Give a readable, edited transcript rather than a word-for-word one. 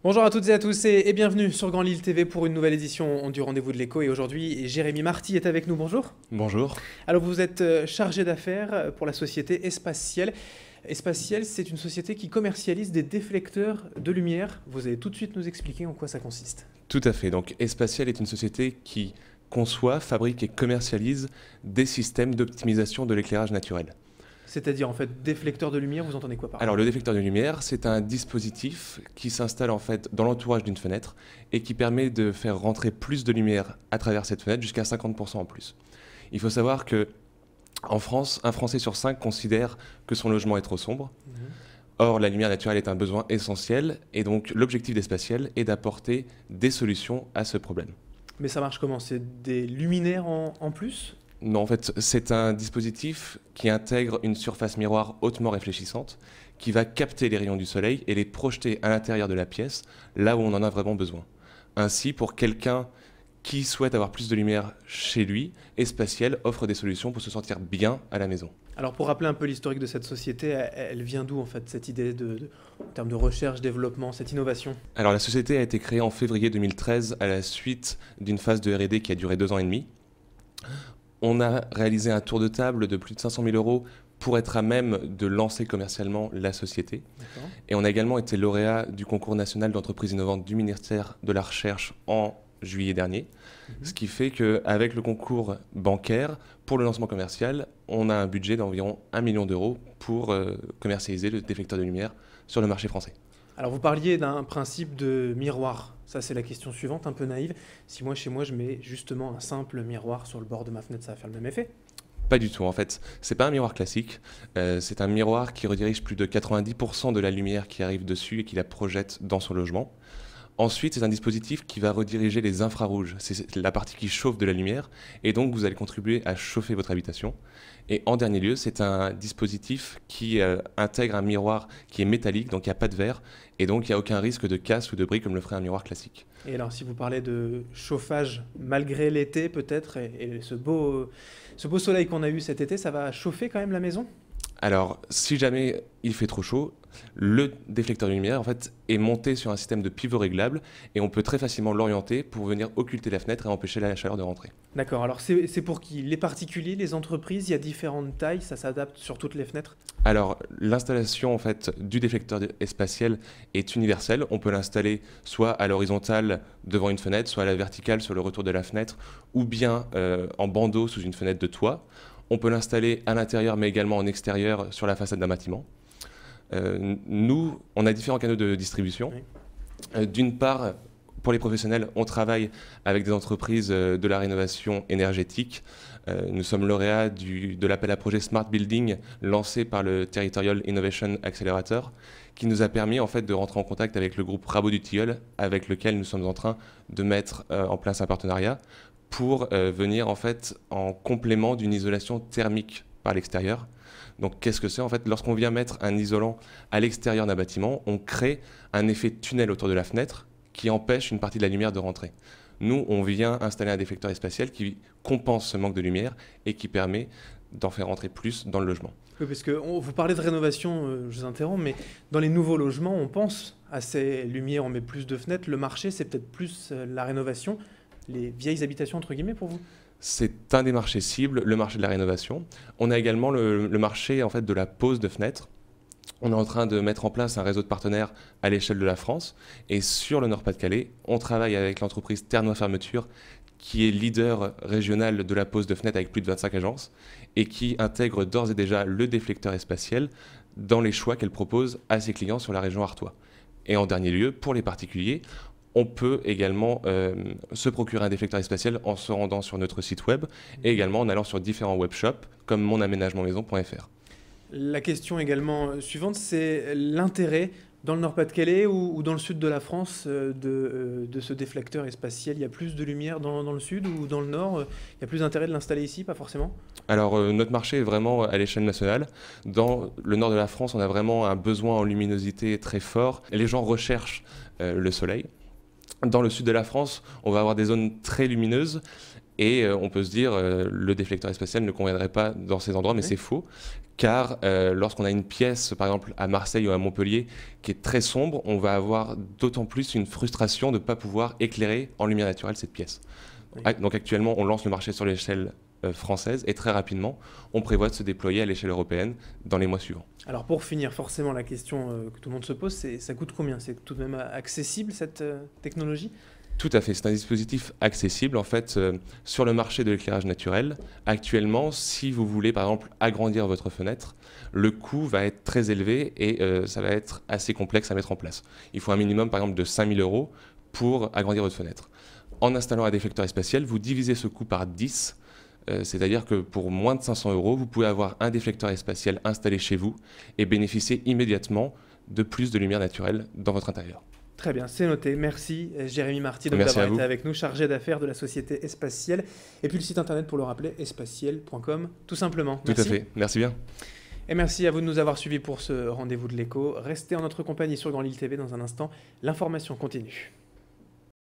Bonjour à toutes et à tous et bienvenue sur Grand Lille TV pour une nouvelle édition du Rendez-vous de l'Écho. Et aujourd'hui, Jérémy Marty est avec nous. Bonjour. Bonjour. Alors, vous êtes chargé d'affaires pour la société Espaciel. Espaciel, c'est une société qui commercialise des déflecteurs de lumière. Vous allez tout de suite nous expliquer en quoi ça consiste. Tout à fait. Donc, Espaciel est une société qui conçoit, fabrique et commercialise des systèmes d'optimisation de l'éclairage naturel. C'est-à-dire, en fait, déflecteur de lumière, vous entendez quoi par là? Alors, le déflecteur de lumière, c'est un dispositif qui s'installe en fait dans l'entourage d'une fenêtre et qui permet de faire rentrer plus de lumière à travers cette fenêtre, jusqu'à 50% en plus. Il faut savoir que en France, un Français sur 5 considère que son logement est trop sombre. Or, la lumière naturelle est un besoin essentiel et donc l'objectif d'Espaciel est d'apporter des solutions à ce problème. Mais ça marche comment? C'est des luminaires en plus? Non, en fait, c'est un dispositif qui intègre une surface miroir hautement réfléchissante qui va capter les rayons du soleil et les projeter à l'intérieur de la pièce, là où on en a vraiment besoin. Ainsi, pour quelqu'un qui souhaite avoir plus de lumière chez lui, Espaciel offre des solutions pour se sentir bien à la maison. Alors, pour rappeler un peu l'historique de cette société, elle vient d'où, en fait, cette idée en termes de recherche, développement, cette innovation? Alors, la société a été créée en février 2013 à la suite d'une phase de R&D qui a duré 2 ans et demi. On a réalisé un tour de table de plus de 500 000 € pour être à même de lancer commercialement la société. Et on a également été lauréat du concours national d'entreprises innovantes du ministère de la Recherche en juillet dernier. Ce qui fait qu'avec le concours bancaire, pour le lancement commercial, on a un budget d'environ 1 million d'euros pour commercialiser le déflecteur de lumière sur le marché français. Alors, vous parliez d'un principe de miroir. Ça, c'est la question suivante, un peu naïve. Si moi, chez moi, je mets justement un simple miroir sur le bord de ma fenêtre, ça va faire le même effet? Pas du tout, en fait. C'est pas un miroir classique. C'est un miroir qui redirige plus de 90% de la lumière qui arrive dessus et qui la projette dans son logement. Ensuite, c'est un dispositif qui va rediriger les infrarouges. C'est la partie qui chauffe de la lumière et donc vous allez contribuer à chauffer votre habitation. Et en dernier lieu, c'est un dispositif qui intègre un miroir qui est métallique, donc il n'y a pas de verre et donc il n'y a aucun risque de casse ou de bris comme le ferait un miroir classique. Et alors, si vous parlez de chauffage malgré l'été peut-être, et ce beau soleil qu'on a eu cet été, ça va chauffer quand même la maison? Alors, si jamais il fait trop chaud, le déflecteur de lumière en fait, est monté sur un système de pivot réglable et on peut très facilement l'orienter pour venir occulter la fenêtre et empêcher la chaleur de rentrer. D'accord, alors c'est pour qui? Les particuliers, les entreprises? Il y a différentes tailles, ça s'adapte sur toutes les fenêtres? Alors, l'installation en fait, du déflecteur Espaciel est universelle. On peut l'installer soit à l'horizontale devant une fenêtre, soit à la verticale sur le retour de la fenêtre, ou bien en bandeau sous une fenêtre de toit. On peut l'installer à l'intérieur, mais également en extérieur sur la façade d'un bâtiment. Nous, on a différents canaux de distribution. Oui. D'une part, pour les professionnels, on travaille avec des entreprises de la rénovation énergétique. Nous sommes lauréats de l'appel à projet Smart Building lancé par le Territorial Innovation Accelerator, qui nous a permis en fait, de rentrer en contact avec le groupe Rabot du Tilleul, avec lequel nous sommes en train de mettre en place un partenariat pour venir en fait en complément d'une isolation thermique par l'extérieur. Donc qu'est-ce que c'est en fait? Lorsqu'on vient mettre un isolant à l'extérieur d'un bâtiment, on crée un effet tunnel autour de la fenêtre qui empêche une partie de la lumière de rentrer. Nous, on vient installer un déflecteur Espaciel qui compense ce manque de lumière et qui permet d'en faire rentrer plus dans le logement. Oui, parce que vous parlez de rénovation, je vous interromps, mais dans les nouveaux logements, on pense à ces lumières, on met plus de fenêtres. Le marché, c'est peut-être plus la rénovation, les vieilles habitations, entre guillemets, pour vous? C'est un des marchés cibles, le marché de la rénovation. On a également le marché en fait, de la pose de fenêtres. On est en train de mettre en place un réseau de partenaires à l'échelle de la France. Et sur le Nord-Pas-de-Calais, on travaille avec l'entreprise Ternois Fermeture, qui est leader régional de la pose de fenêtres avec plus de 25 agences et qui intègre d'ores et déjà le déflecteur Espaciel dans les choix qu'elle propose à ses clients sur la région Artois. Et en dernier lieu, pour les particuliers, on peut également se procurer un déflecteur Espaciel en se rendant sur notre site web et également en allant sur différents webshops comme monaménagementmaison.fr. La question également suivante, c'est l'intérêt dans le Nord-Pas-de-Calais ou dans le sud de la France de ce déflecteur Espaciel. Il y a plus de lumière dans le sud ou dans le nord? Il y a plus d'intérêt de l'installer ici, pas forcément? Alors notre marché est vraiment à l'échelle nationale. Dans le nord de la France, on a vraiment un besoin en luminosité très fort. Les gens recherchent le soleil. Dans le sud de la France, on va avoir des zones très lumineuses Et on peut se dire, le déflecteur spatial ne conviendrait pas dans ces endroits, mais Oui. c'est faux, car lorsqu'on a une pièce, par exemple à Marseille ou à Montpellier, qui est très sombre, on va avoir d'autant plus une frustration de ne pas pouvoir éclairer en lumière naturelle cette pièce. Oui. Donc actuellement, on lance le marché sur l'échelle française, et très rapidement, on prévoit de se déployer à l'échelle européenne dans les mois suivants. Alors pour finir, forcément, la question que tout le monde se pose, c'est ça coûte combien? C'est tout de même accessible cette technologie? Tout à fait, c'est un dispositif accessible en fait sur le marché de l'éclairage naturel. Actuellement, si vous voulez par exemple agrandir votre fenêtre, le coût va être très élevé et ça va être assez complexe à mettre en place. Il faut un minimum par exemple de 5 000 € pour agrandir votre fenêtre. En installant un déflecteur spatial, vous divisez ce coût par 10. C'est-à-dire que pour moins de 500 €, vous pouvez avoir un déflecteur spatial installé chez vous et bénéficier immédiatement de plus de lumière naturelle dans votre intérieur. Très bien, c'est noté. Merci Jérémy Marty donc, Merci à d'avoir vous. été avec nous, chargé d'affaires de la société Espaciel. Et puis le site internet pour le rappeler, espaciel.com, tout simplement. Tout à fait, merci bien. Et merci à vous de nous avoir suivis pour ce rendez-vous de l'écho. Restez en notre compagnie sur Grand Lille TV dans un instant. L'information continue.